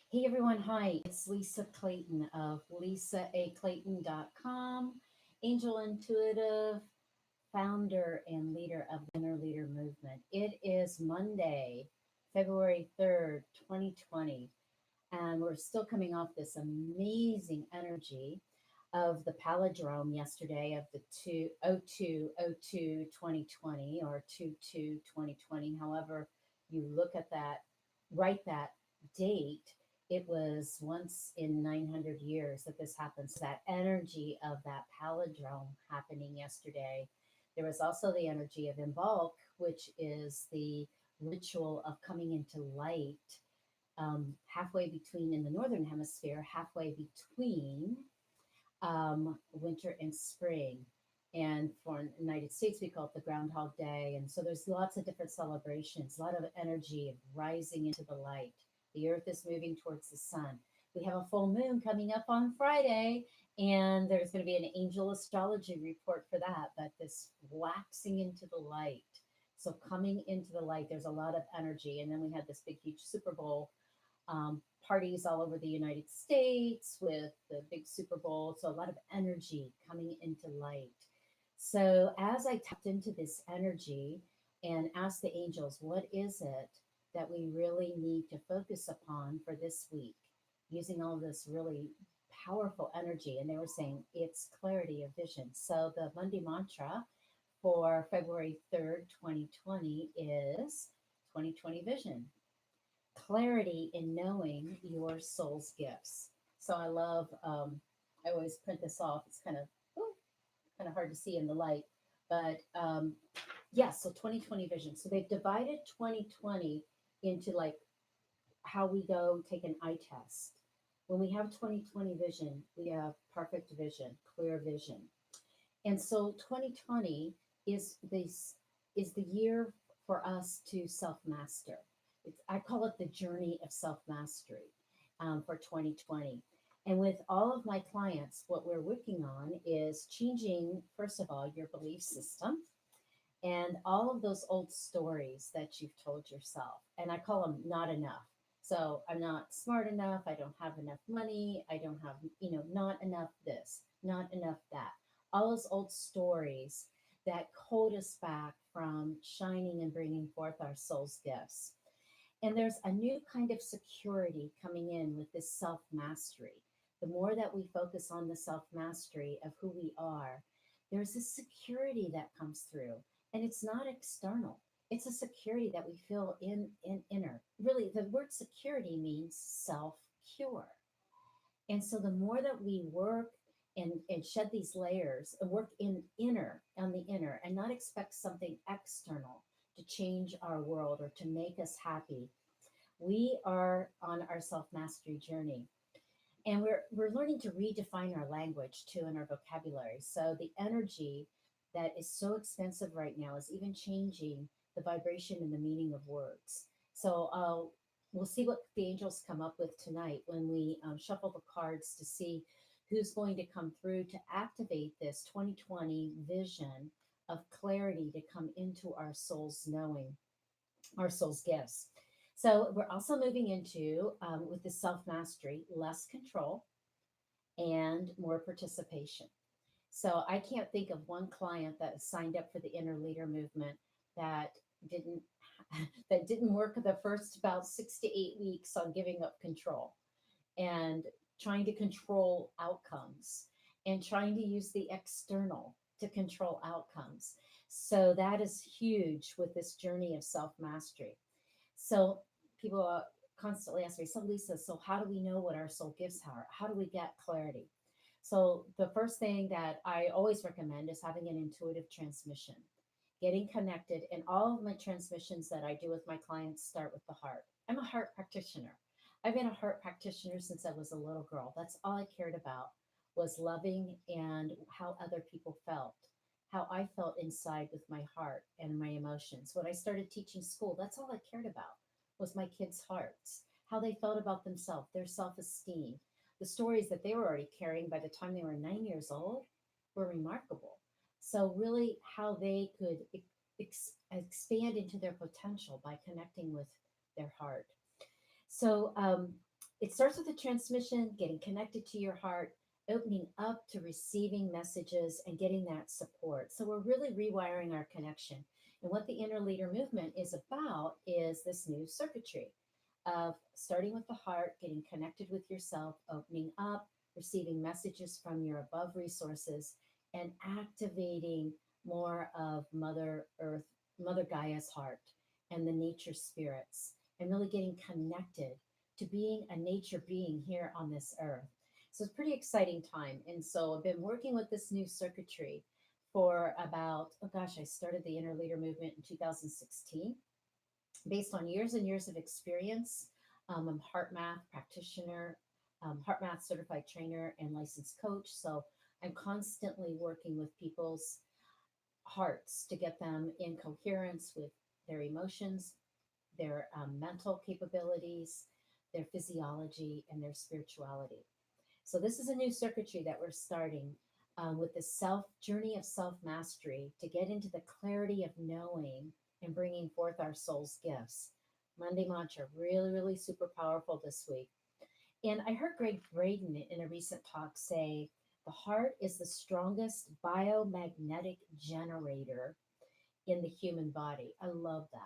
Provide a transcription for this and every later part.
Hey everyone, hi. It's Lisa Clayton of lisaaclayton.com, angel intuitive, founder and leader of the Inner Leader Movement. It is Monday, February 3rd, 2020, and we're still coming off this amazing energy of the palindrome yesterday of the 2020 or 2020, however you look at that, write that date. It was once in 900 years that this happened. So that energy of that palindrome happening yesterday. There was also the energy of Imbolc, which is the ritual of coming into light, halfway between in the northern hemisphere, halfway between winter and spring. And for the United States, we call it the Groundhog Day. And so there's lots of different celebrations, a lot of energy of rising into the light. The earth is moving towards the sun. We have a full moon coming up on Friday, and there's going to be an angel astrology report for that. But this waxing into the light. So coming into the light, there's a lot of energy. And then we had this big, huge Super Bowl, parties all over the United States with the big Super Bowl. So a lot of energy coming into light. So as I tapped into this energy and asked the angels, what is it that we really need to focus upon for this week, using all this really powerful energy? And they were saying it's clarity of vision. So the Monday mantra for February 3rd, 2020 is 2020 vision, clarity in knowing your soul's gifts. So I love, I always print this off. It's kind of hard to see in the light, but yeah, so 2020 vision. So they've divided 2020 into like how we go take an eye test. When we have 2020 vision, we have perfect vision, clear vision. And so 2020 is the year for us to self master. I call it the journey of self mastery, for 2020. And with all of my clients, what we're working on is changing, first of all, your belief system and all of those old stories that you've told yourself. And I call them not enough. So I'm not smart enough. I don't have enough money. I don't have, not enough this, not enough that. All those old stories that hold us back from shining and bringing forth our soul's gifts. And there's a new kind of security coming in with this self mastery. The more that we focus on the self mastery of who we are, there's a security that comes through. And it's not external, it's a security that we feel in inner. Really, the word security means self cure. And so the more that we work and shed these layers and work on the inner and not expect something external to change our world or to make us happy, we are on our self mastery journey. And we're learning to redefine our language too and our vocabulary. So the energy that is so expensive right now is even changing the vibration and the meaning of words. So we'll see what the angels come up with tonight when we shuffle the cards to see who's going to come through to activate this 2020 vision of clarity to come into our soul's knowing, our soul's gifts. So we're also moving into, with the self mastery, less control and more participation. So I can't think of one client that signed up for the Inner Leader Movement that didn't that didn't work the first about 6 to 8 weeks on giving up control and trying to control outcomes and trying to use the external to control outcomes. So that is huge with this journey of self mastery. So people constantly ask me, so Lisa, so how do we know what our soul gifts are? How do we get clarity? So the first thing that I always recommend is having an intuitive transmission, getting connected. And all of my transmissions that I do with my clients start with the heart. I'm a heart practitioner. I've been a heart practitioner since I was a little girl. That's all I cared about, was loving and how other people felt, how I felt inside with my heart and my emotions. When I started teaching school, that's all I cared about, was my kids' hearts, how they felt about themselves, their self-esteem. The stories that they were already carrying by the time they were 9 years old were remarkable. So really how they could expand into their potential by connecting with their heart. So It starts with the transmission, getting connected to your heart, opening up to receiving messages and getting that support. So we're really rewiring our connection. And what the inner leader movement is about is this new circuitry of starting with the heart, getting connected with yourself, opening up, receiving messages from your above resources, and activating more of Mother Earth, Mother Gaia's heart and the nature spirits, and really getting connected to being a nature being here on this earth. So it's a pretty exciting time. And so I've been working with this new circuitry for about, oh gosh, I started the Inner Leader Movement in 2016 based on years and years of experience. I'm a heart math practitioner, heart math certified trainer, and licensed coach. So I'm constantly working with people's hearts to get them in coherence with their emotions, their mental capabilities, their physiology, and their spirituality. So this is a new circuitry that we're starting with the self journey of self mastery to get into the clarity of knowing and bringing forth our soul's gifts. Monday mantra, really, really super powerful this week. And I heard Greg Braden in a recent talk say the heart is the strongest biomagnetic generator in the human body. I love that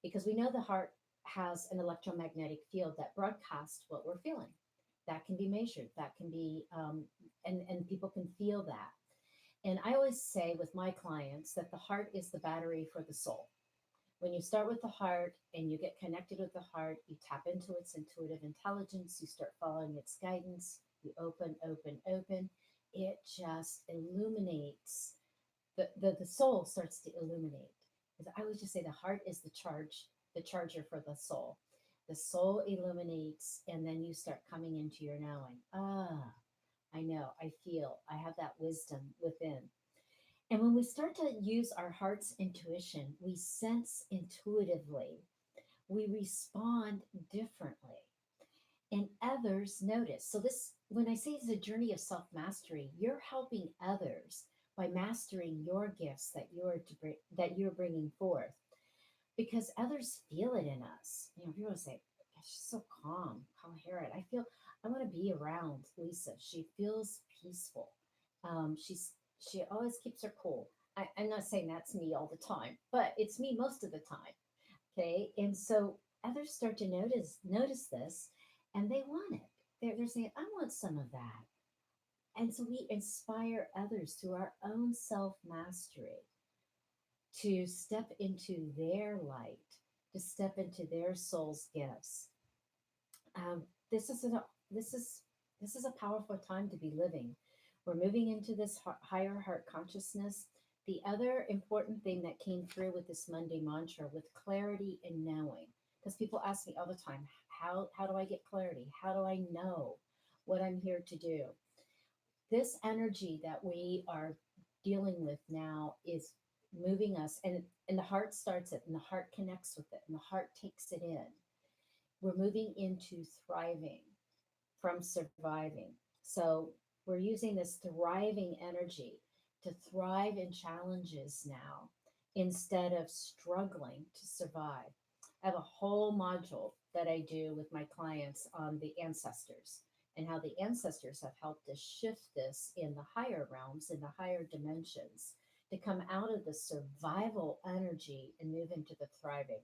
because we know the heart has an electromagnetic field that broadcasts what we're feeling. That can be measured. That can be, and people can feel that. And I always say with my clients that the heart is the battery for the soul. When you start with the heart and you get connected with the heart, you tap into its intuitive intelligence, you start following its guidance, you open, open, open. It just illuminates the soul starts to illuminate. Because I would just say the heart is the charger for the soul. The soul illuminates, and then you start coming into your knowing. Ah, I know, I feel, I have that wisdom within. And when we start to use our heart's intuition, we sense intuitively, we respond differently, and others notice. So this, when I say it's a journey of self-mastery, you're helping others by mastering your gifts that you're bringing forth, because others feel it in us. You know, people say, "Gosh, she's so calm, coherent. I want to be around Lisa. She feels peaceful. She always keeps her cool." I'm not saying that's me all the time, but it's me most of the time. Okay, and so others start to notice this, and they want it. They're saying, "I want some of that." And so we inspire others through our own self mastery to step into their light, to step into their soul's gifts. Um, this is a this is this is a powerful time to be living. We're moving into this higher heart consciousness. The other important thing that came through with this Monday mantra with clarity and knowing, because people ask me all the time, how do I get clarity? How do I know what I'm here to do? This energy that we are dealing with now is moving us, and the heart starts it, and the heart connects with it, and the heart takes it in. We're moving into thriving from surviving. So we're using this thriving energy to thrive in challenges now instead of struggling to survive. I have a whole module that I do with my clients on the ancestors and how the ancestors have helped us shift this in the higher realms, in the higher dimensions, to come out of the survival energy and move into the thriving.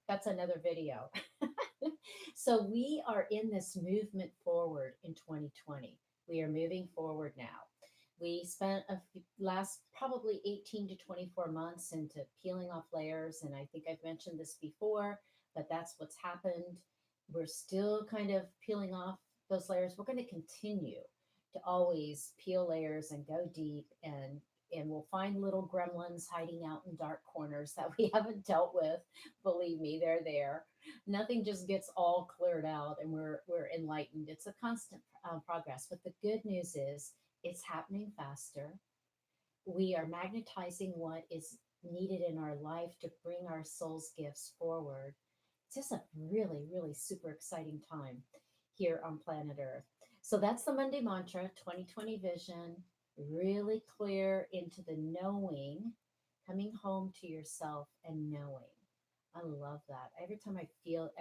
That's another video. So we are in this movement forward in 2020. We are moving forward now. We spent last probably 18 to 24 months into peeling off layers, and I think I've mentioned this before, but that's what's happened. We're still kind of peeling off those layers. We're going to continue to always peel layers and go deep, and we'll find little gremlins hiding out in dark corners that we haven't dealt with. Believe me, they're there. Nothing just gets all cleared out and we're enlightened. It's a constant progress. But the good news is it's happening faster. We are magnetizing what is needed in our life to bring our soul's gifts forward. It's just a really, really super exciting time here on planet Earth. So that's the Monday mantra, 2020 vision, really clear into the knowing, coming home to yourself and knowing. I love that. Every time I feel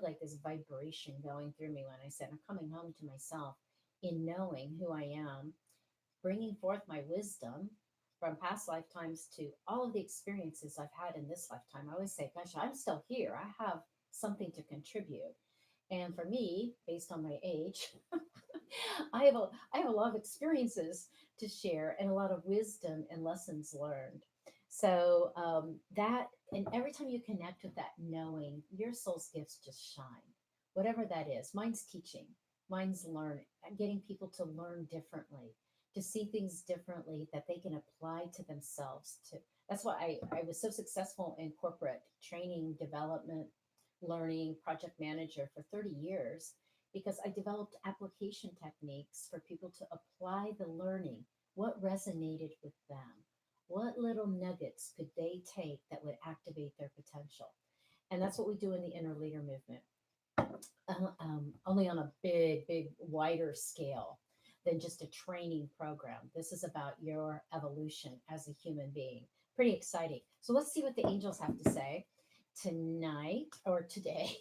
like this vibration going through me when I said I'm coming home to myself in knowing who I am, bringing forth my wisdom from past lifetimes to all of the experiences I've had in this lifetime. I always say, gosh, I'm still here. I have something to contribute. And for me, based on my age, I have a lot of experiences to share and a lot of wisdom and lessons learned. So that and every time you connect with that knowing, your soul's gifts just shine. Whatever that is. Mine's teaching. Mine's learning. Getting people to learn differently, to see things differently that they can apply to themselves. To That's why I was so successful in corporate training, development, learning, project manager for 30 years because I developed application techniques for people to apply the learning. What resonated with them? What little nuggets could they take that would activate their potential? And that's what we do in the inner leader movement, only on a big, wider scale than just a training program. This is about your evolution as a human being. Pretty exciting. So let's see what the angels have to say tonight or today.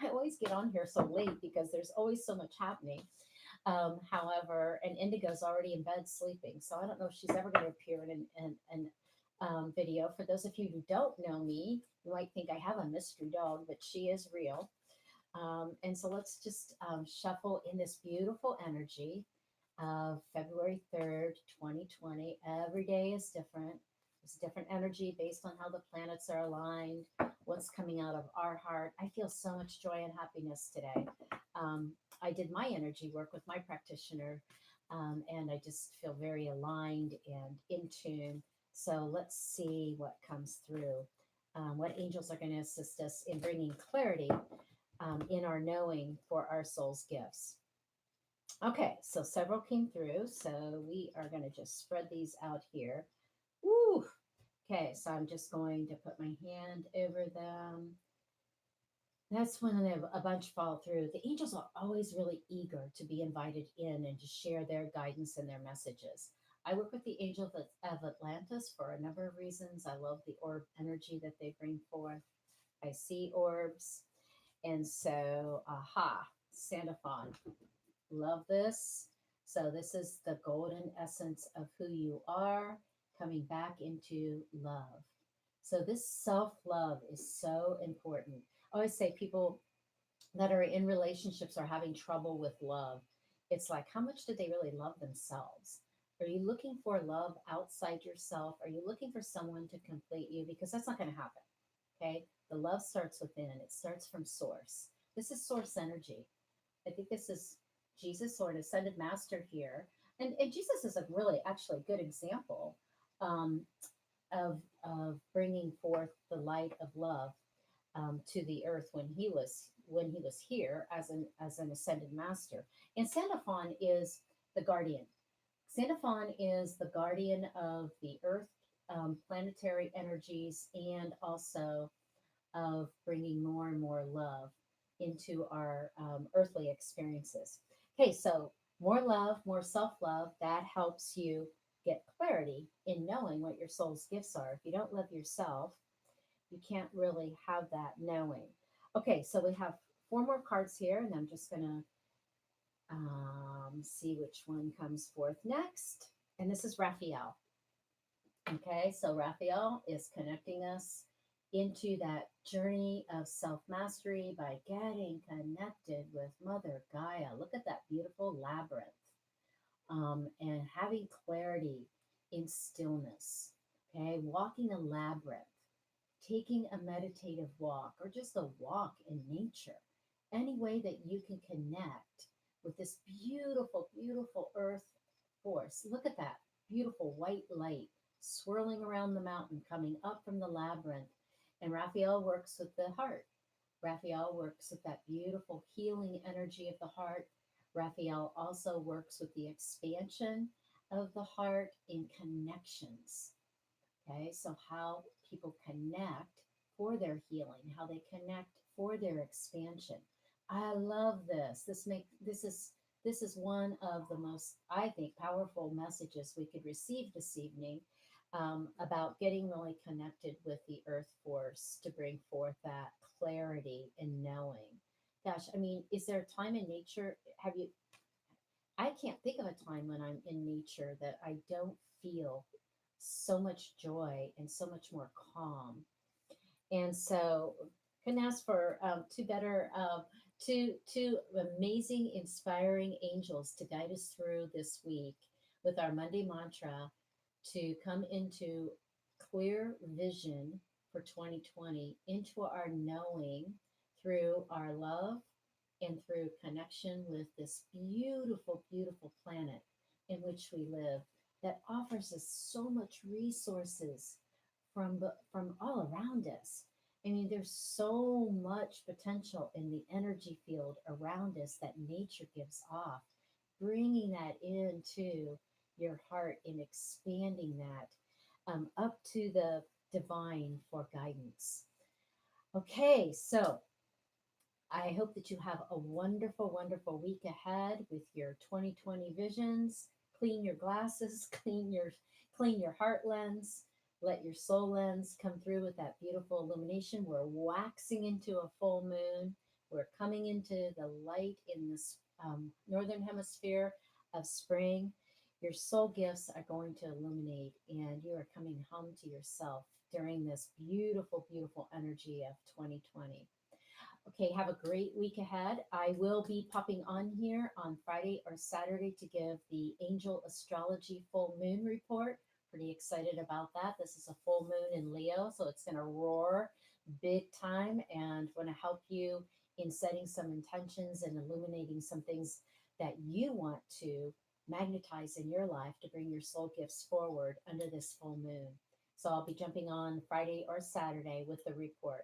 I always get on here so late because there's always so much happening. However, and Indigo's already in bed sleeping, so I don't know if she's ever going to appear in an video. For those of you who don't know me, you might think I have a mystery dog, but she is real. And so let's just shuffle in this beautiful energy of February 3rd, 2020. Every day is different. It's different energy based on how the planets are aligned, what's coming out of our heart. I feel so much joy and happiness today. Um, I did my energy work with my practitioner, and I just feel very aligned and in tune. So let's see what comes through. What angels are going to assist us in bringing clarity in our knowing for our soul's gifts. Okay, so several came through. So we are going to just spread these out here. Woo! Okay, so I'm just going to put my hand over them. That's when a bunch fall through. The angels are always really eager to be invited in and to share their guidance and their messages. I work with the angel of Atlantis for a number of reasons. I love the orb energy that they bring forth. I see orbs. And so, aha, Sandafon. Love this. So, this is the golden essence of who you are coming back into love. So, this self love is so important. I always say people that are in relationships are having trouble with love. It's like, how much do they really love themselves? Are you looking for love outside yourself? Are you looking for someone to complete you? Because that's not going to happen. Okay. The love starts within, it starts from source. This is source energy. I think this is Jesus or an ascended master here. And Jesus is a really actually good example um, of bringing forth the light of love to the earth when he was here as an ascended master. And Sandalphon is the guardian. Sandalphon is the guardian of the earth, planetary energies, and also of bringing more and more love into our earthly experiences. Okay, so more love, more self love, that helps you get clarity in knowing what your soul's gifts are. If you don't love yourself, you can't really have that knowing. Okay, so we have four more cards here, and I'm just going to see which one comes forth next. And this is Raphael. Okay, so Raphael is connecting us into that journey of self mastery by getting connected with Mother Gaia. Look at that beautiful labyrinth, and having clarity in stillness. Okay, walking a labyrinth, taking a meditative walk, or just a walk in nature. Any way that you can connect with this beautiful, beautiful earth force. Look at that beautiful white light swirling around the mountain, coming up from the labyrinth. And Raphael works with the heart. Raphael works with that beautiful healing energy of the heart. Raphael also works with the expansion of the heart in connections. Okay, so how people connect for their healing, how they connect for their expansion. I love this. This is one of the most, I think, powerful messages we could receive this evening. about getting really connected with the earth force to bring forth that clarity and knowing. Gosh, I mean, is there a time in nature? Have you? I can't think of a time when I'm in nature that I don't feel so much joy and so much more calm. And so, couldn't ask for two better, two amazing, inspiring angels to guide us through this week with our Monday mantra to come into clear vision for 2020, into our knowing through our love and through connection with this beautiful, beautiful planet in which we live that offers us so much resources from all around us. I mean, there's so much potential in the energy field around us that nature gives off. Bringing that into your heart and expanding that up to the divine for guidance. Okay, so I hope that you have a wonderful, wonderful week ahead with your 2020 visions. Clean your glasses, clean your heart lens. Let your soul lens come through with that beautiful illumination. We're waxing into a full moon. We're coming into the light in this northern hemisphere of spring. Your soul gifts are going to illuminate, and you are coming home to yourself during this beautiful, beautiful energy of 2020. Okay, have a great week ahead. I will be popping on here on Friday or Saturday to give the Angel Astrology Full Moon Report. Pretty excited about that. This is a full moon in Leo, so it's going to roar big time and want to help you in setting some intentions and illuminating some things that you want to magnetize in your life to bring your soul gifts forward under this full moon. So I'll be jumping on Friday or Saturday with the report.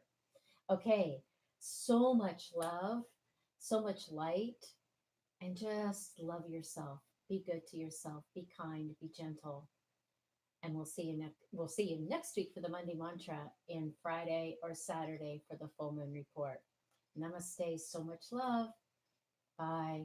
Okay, so much love, so much light, and just love yourself. Be good to yourself. Be kind. Be gentle. And we'll see you next week for the Monday mantra, and Friday or Saturday for the full moon report. Namaste. So much love. Bye.